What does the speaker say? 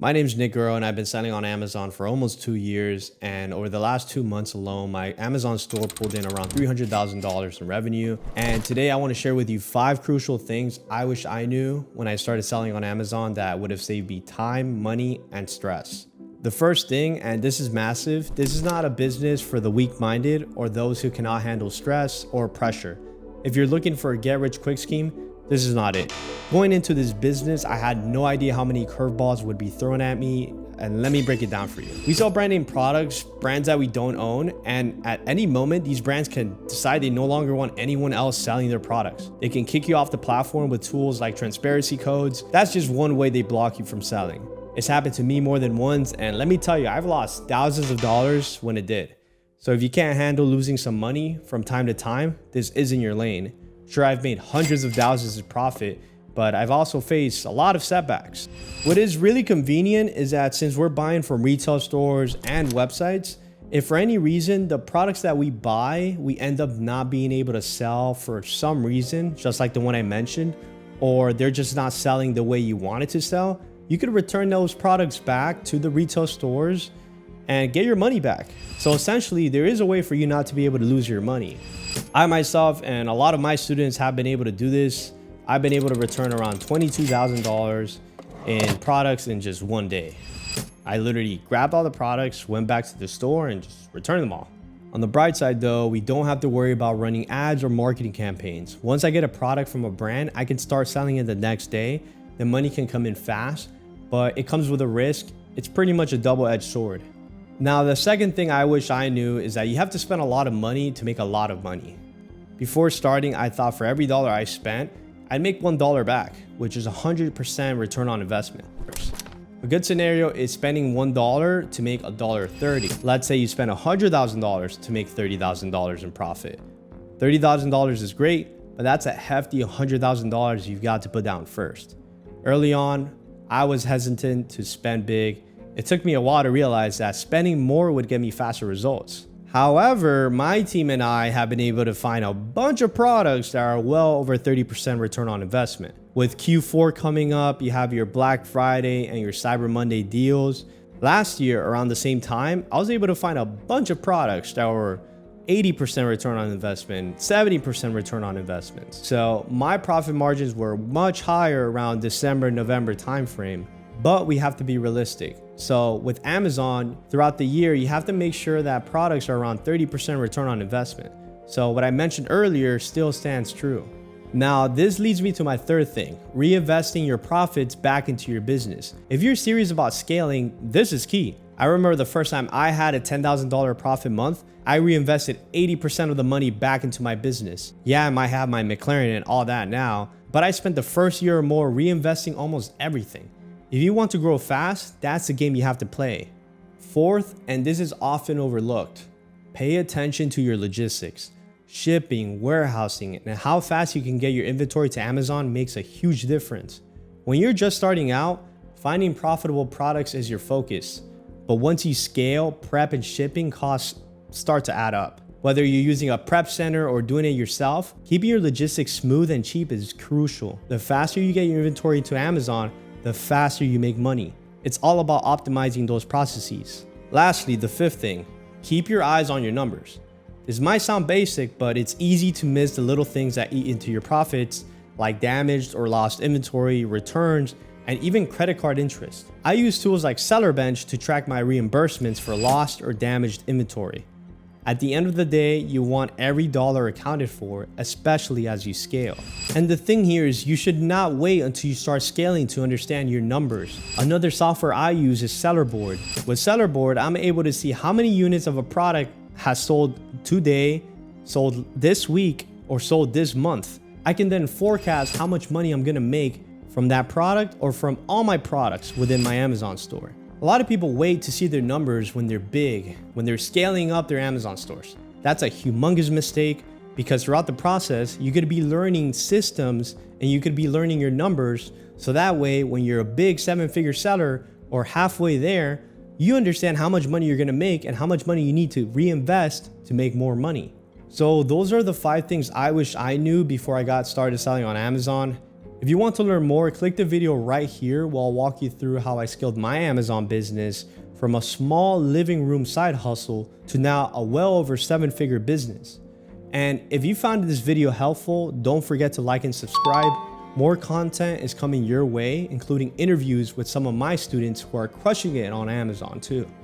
My name's Nick Guro, and I've been selling on Amazon for almost 2 years. And over the last 2 months alone, my Amazon store pulled in around $300,000 in revenue. And today I want to share with you 5 crucial things I wish I knew when I started selling on Amazon that would have saved me time, money, and stress. The first thing, and this is massive, this is not a business for the weak-minded or those who cannot handle stress or pressure. If you're looking for a get-rich-quick scheme, this is not it. Going into this business, I had no idea how many curveballs would be thrown at me, and let me break it down for you. We sell brand name products, brands that we don't own, and at any moment, these brands can decide they no longer want anyone else selling their products. They can kick you off the platform with tools like transparency codes. That's just one way they block you from selling. It's happened to me more than once, and let me tell you, I've lost thousands of dollars when it did. So if you can't handle losing some money from time to time, this isn't your lane. Sure, I've made hundreds of thousands of profit, but I've also faced a lot of setbacks. What is really convenient is that since we're buying from retail stores and websites, if for any reason the products that we buy, we end up not being able to sell for some reason, just like the one I mentioned, or they're just not selling the way you want it to sell, you could return those products back to the retail stores and get your money back. So essentially, there is a way for you not to be able to lose your money. I myself and a lot of my students have been able to do this. I've been able to return around $22,000 in products in just one day. I literally grabbed all the products, went back to the store, and just returned them all. On the bright side though, we don't have to worry about running ads or marketing campaigns. Once I get a product from a brand, I can start selling it the next day. The money can come in fast, but it comes with a risk. It's pretty much a double-edged sword. Now, the second thing I wish I knew is that you have to spend a lot of money to make a lot of money. Before starting, I thought for every dollar I spent, I'd make $1 back, which is 100% return on investment. A good scenario is spending $1 to make $1.30. Let's say you spend $100,000 to make $30,000 in profit. $30,000 is great, but that's a hefty $100,000 you've got to put down first. Early on, I was hesitant to spend big. It took me a while to realize that spending more would get me faster results. However, my team and I have been able to find a bunch of products that are well over 30% return on investment. With Q4 coming up, you have your Black Friday and your Cyber Monday deals. Last year, around the same time, I was able to find a bunch of products that were 80% return on investment, 70% return on investments. So my profit margins were much higher around December, November timeframe, but we have to be realistic. So with Amazon, throughout the year, you have to make sure that products are around 30% return on investment. So what I mentioned earlier still stands true. Now, this leads me to my third thing, reinvesting your profits back into your business. If you're serious about scaling, this is key. I remember the first time I had a $10,000 profit month, I reinvested 80% of the money back into my business. Yeah, I might have my McLaren and all that now, but I spent the first year or more reinvesting almost everything. If you want to grow fast, that's the game you have to play. Fourth, and this is often overlooked, pay attention to your logistics. Shipping, warehousing, and how fast you can get your inventory to Amazon makes a huge difference. When you're just starting out, finding profitable products is your focus. But once you scale, prep and shipping costs start to add up. Whether you're using a prep center or doing it yourself, keeping your logistics smooth and cheap is crucial. The faster you get your inventory to Amazon, the faster you make money. It's all about optimizing those processes. Lastly, the fifth thing, keep your eyes on your numbers. This might sound basic, but it's easy to miss the little things that eat into your profits, like damaged or lost inventory, returns, and even credit card interest. I use tools like SellerBench to track my reimbursements for lost or damaged inventory. At the end of the day, you want every dollar accounted for, especially as you scale. And the thing here is you should not wait until you start scaling to understand your numbers. Another software I use is Sellerboard. With Sellerboard, I'm able to see how many units of a product has sold today, sold this week, or sold this month. I can then forecast how much money I'm gonna make from that product or from all my products within my Amazon store. A lot of people wait to see their numbers when they're big, when they're scaling up their Amazon stores. That's a humongous mistake because throughout the process, you could be learning systems and you could be learning your numbers. So that way, when you're a big 7-figure seller or halfway there, you understand how much money you're gonna make and how much money you need to reinvest to make more money. So those are the 5 things I wish I knew before I got started selling on Amazon. If you want to learn more, click the video right here where I'll walk you through how I scaled my Amazon business from a small living room side hustle to now a well over 7-figure business. And if you found this video helpful, don't forget to like and subscribe. More content is coming your way, including interviews with some of my students who are crushing it on Amazon too.